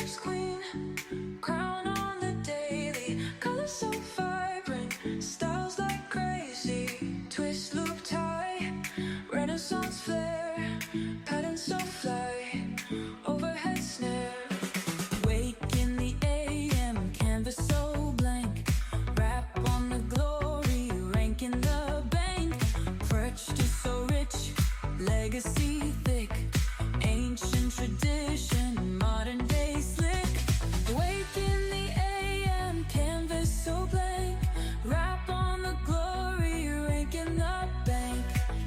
Headscarf's queen, crown on the daily, colors so vibrant, styles like crazy, twist loop tie, Renaissance flair, patterns so fly, overhead snare. Wake in the AM, canvas so blank, rap on the glory, rank in the bank, perched is so rich, legacy thick, ancient tradition, modern day slick. Wake in the AM, canvas so blank, rap on the glory, rank in the bank,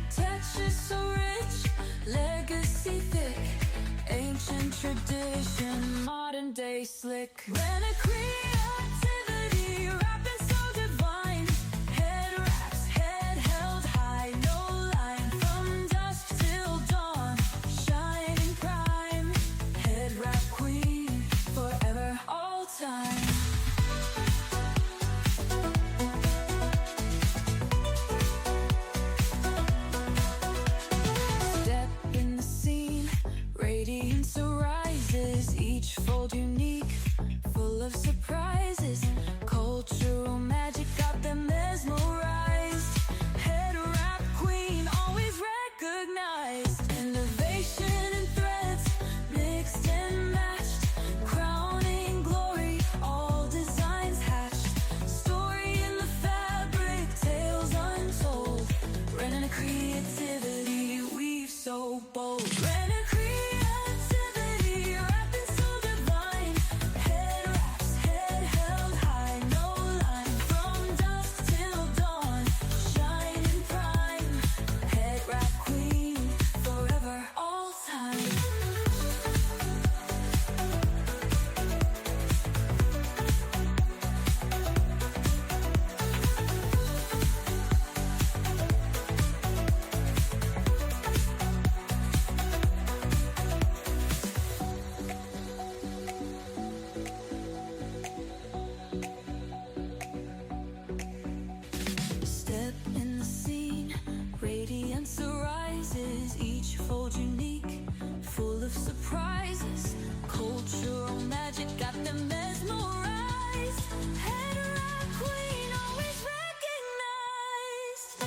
texture so rich, legacy thick, ancient tradition, modern day slick. When a creativity, rapping so divine, head wraps, head held high, no line, from dusk till dawn, shining prime, head wrap queen, forever, all time. Step in the scene, radiance arises, each fold unique, full of surprises, cultural magic got them mesmerized, head wrap queen, always recognized, innovation and threads, mixed and matched, crowning glory, all designs hatched, story in the fabric, tales untold, running a creativity, weave so bold. When a creativity, rapping so divine, head wraps, head held high, no line, from dusk till dawn, shining prime, head wrap queen, forever, all time. Step in the scene, radiance arises, each fold unique, full of surprises, cultural magic got them mesmerized, head wrap queen, always recognized.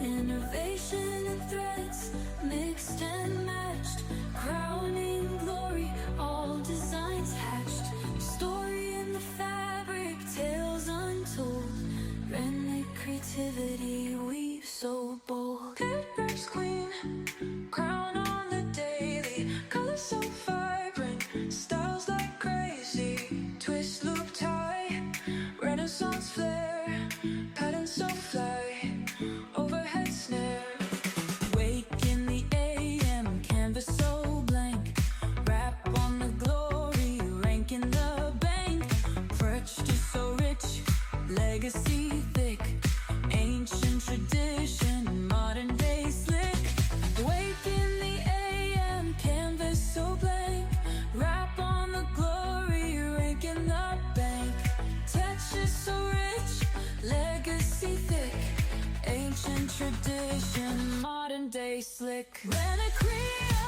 Innovation and threads, mixed and matched, crowning glory, all designs hatched, story in the fabric, tales untold, rhythmic creativity, weave so bold. Turban's queen, crown on the daily, colors so vibrant, styles like crazy, twist loop tie, Renaissance flair, patterns so fly, overhead snare. Wake in the AM, canvas so blank, rap on the glory, rank in the bank, perched is so rich, legacy thick, ancient tradition, modern day slick. Wake in the AM, canvas so blank, rap on the glory, rank in the bank, texture so rich, legacy thick, ancient tradition, modern day slick. When a creative